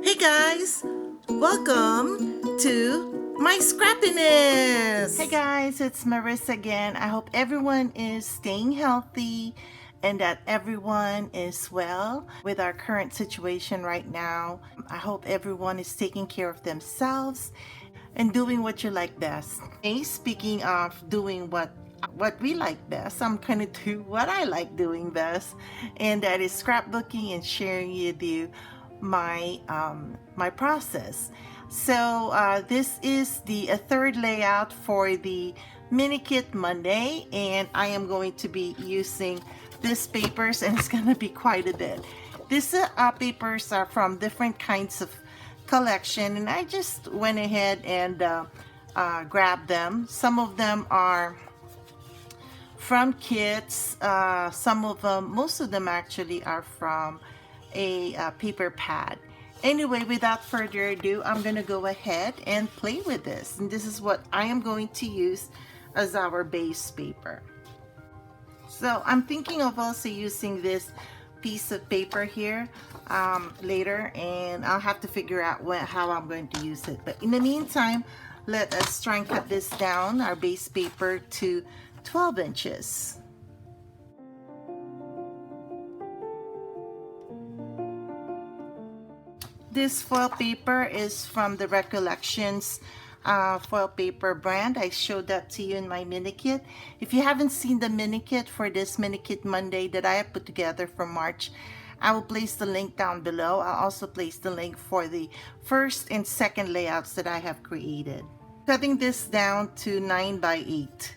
Hey guys, welcome to my scrappiness. Hey guys, it's Marissa again. I hope everyone is staying healthy and that everyone is well with our current situation right now. I hope everyone is taking care of themselves and doing what you like best. Hey, speaking of doing what we like best, I'm gonna do what I like doing best, and that is scrapbooking and sharing with you my process. So this is the third layout for the mini kit Monday, and I am going to be using these papers, and it's gonna be quite a bit. These papers are from different kinds of collection, and I just went ahead and grabbed them. Some of them are from kits. Some of them, most of them actually, are from a paper pad. Anyway, without further ado, I'm gonna go ahead and play with this, and this is what I am going to use as our base paper. So I'm thinking of also using this piece of paper here later, and I'll have to figure out how I'm going to use it. But in the meantime, let us try and cut this down, our base paper, to 12 inches. This foil paper is from the Recollections foil paper brand. I showed that to you in my mini kit. If you haven't seen the mini kit for this mini kit Monday that I have put together for March, I will place the link down below. I'll also place the link for the first and second layouts that I have created. Cutting this down to 9 by 8.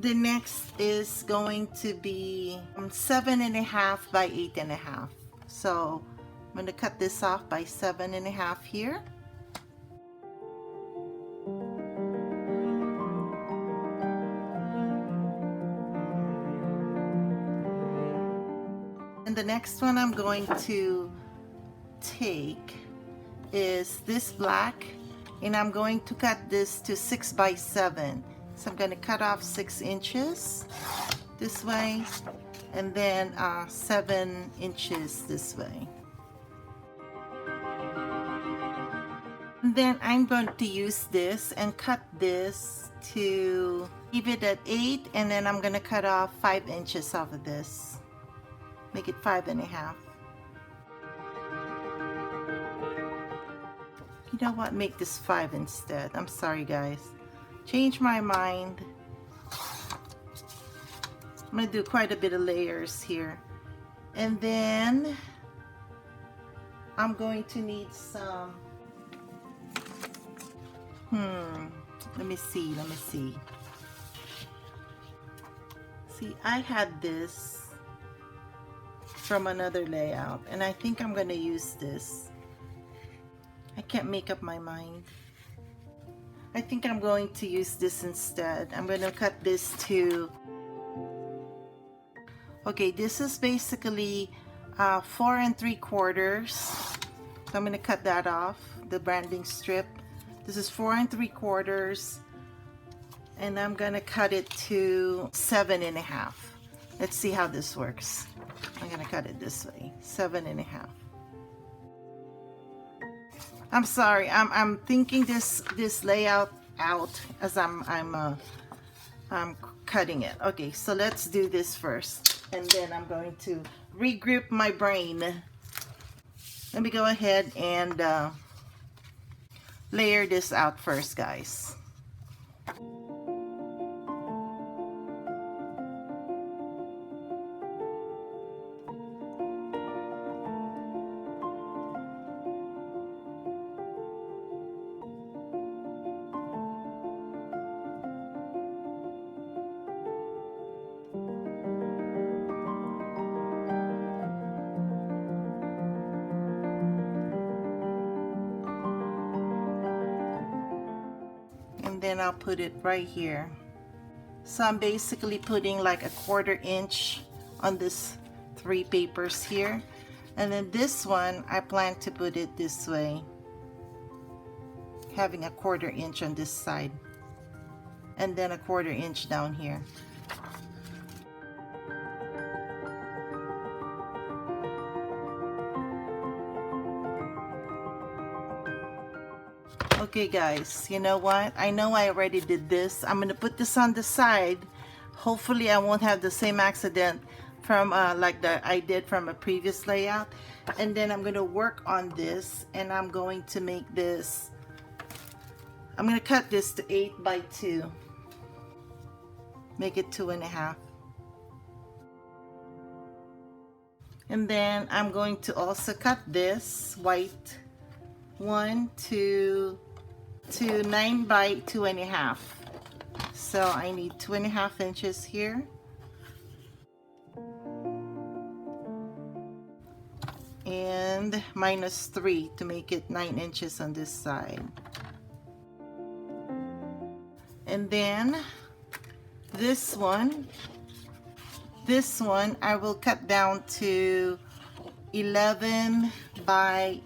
The next is going to be 7.5 by 8.5. So I'm going to cut this off by 7.5 here. And the next one I'm going to take is this black, and I'm going to cut this to 6 by 7. So I'm going to cut off 6 inches this way, and then 7 inches this way. And then I'm going to use this and cut this to leave it at 8, and then I'm going to cut off 5 inches off of this. Make it 5.5. You know what? Make this 5 instead. I'm sorry, guys. Change my mind. I'm going to do quite a bit of layers here. And then I'm going to need some... Let me see. See, I had this from another layout, and I think I'm going to use this. I can't make up my mind. I think I'm going to use this instead. I'm going to cut this to... Okay, this is basically 4 3/4. So I'm going to cut that off, the branding strip. This is 4 3/4, and I'm going to cut it to 7.5. Let's see how this works. I'm going to cut it this way, 7.5. I'm sorry, I'm thinking this layout out as I'm cutting it. Okay, so let's do this first, and then I'm going to regroup my brain. Let me go ahead and layer this out first, guys. Then I'll put it right here. So I'm basically putting like 1/4 inch on this 3 papers here, and then this one I plan to put it this way, having 1/4 inch on this side, and then a 1/4 inch down here. Okay guys, you know what? I know I already did this. I'm gonna put this on the side. Hopefully I won't have the same accident from like I did from a previous layout. And then I'm gonna work on this, and I'm going to make this, I'm gonna cut this to 8 by 2. Make it 2.5. And then I'm going to also cut this white 1, 2, to 9 by 2.5. So I need 2.5 inches here. And -3 to make it 9 inches on this side. And then this one I will cut down to 11 by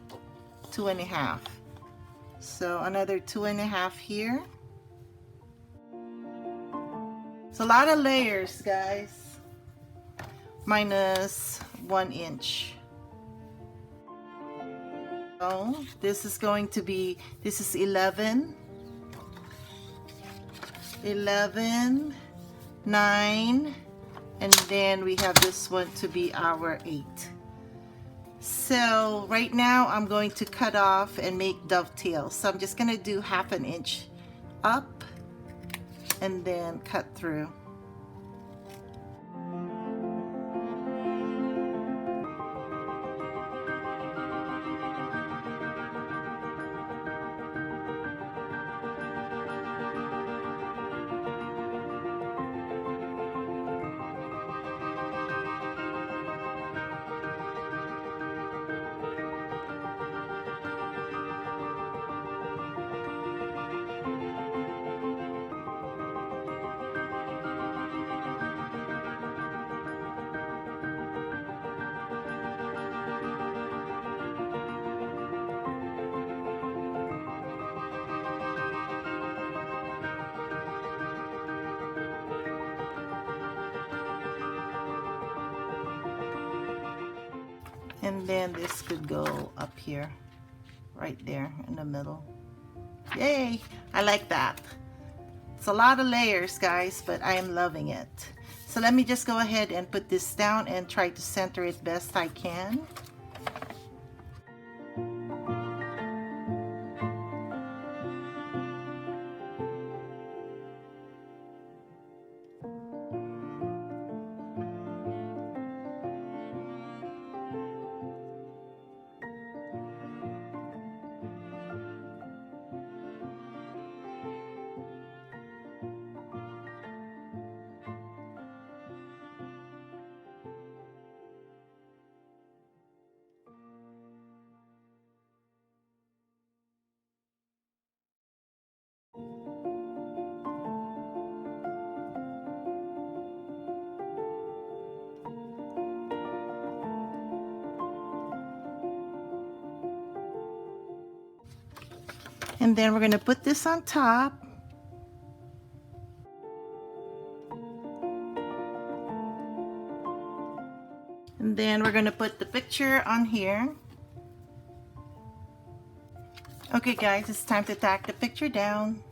2.5. So another 2.5 here. It's a lot of layers, guys. -1 inch. So this is going to be, this is 11, 9, and then we have this one to be our 8. So right now I'm going to cut off and make dovetails. So I'm just going to do 1/2 inch up and then cut through. And then this could go up here, right there in the middle. Yay! I like that. It's a lot of layers, guys, but I am loving it. So let me just go ahead and put this down and try to center it best I can. And then we're going to put this on top. And then we're going to put the picture on here. Okay guys, it's time to tack the picture down.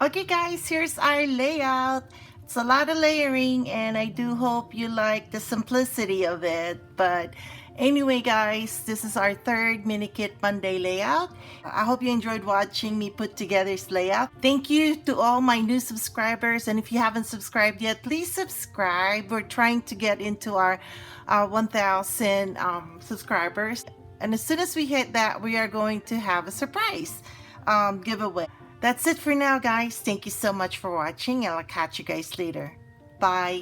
Okay guys, here's our layout. It's a lot of layering and I do hope you like the simplicity of it. But anyway guys, this is our third mini kit Monday layout. I hope you enjoyed watching me put together this layout. Thank you to all my new subscribers, and if you haven't subscribed yet, please subscribe. We're trying to get into our 1,000 subscribers, and as soon as we hit that, we are going to have a surprise giveaway. That's it for now, guys. Thank you so much for watching, and I'll catch you guys later. Bye.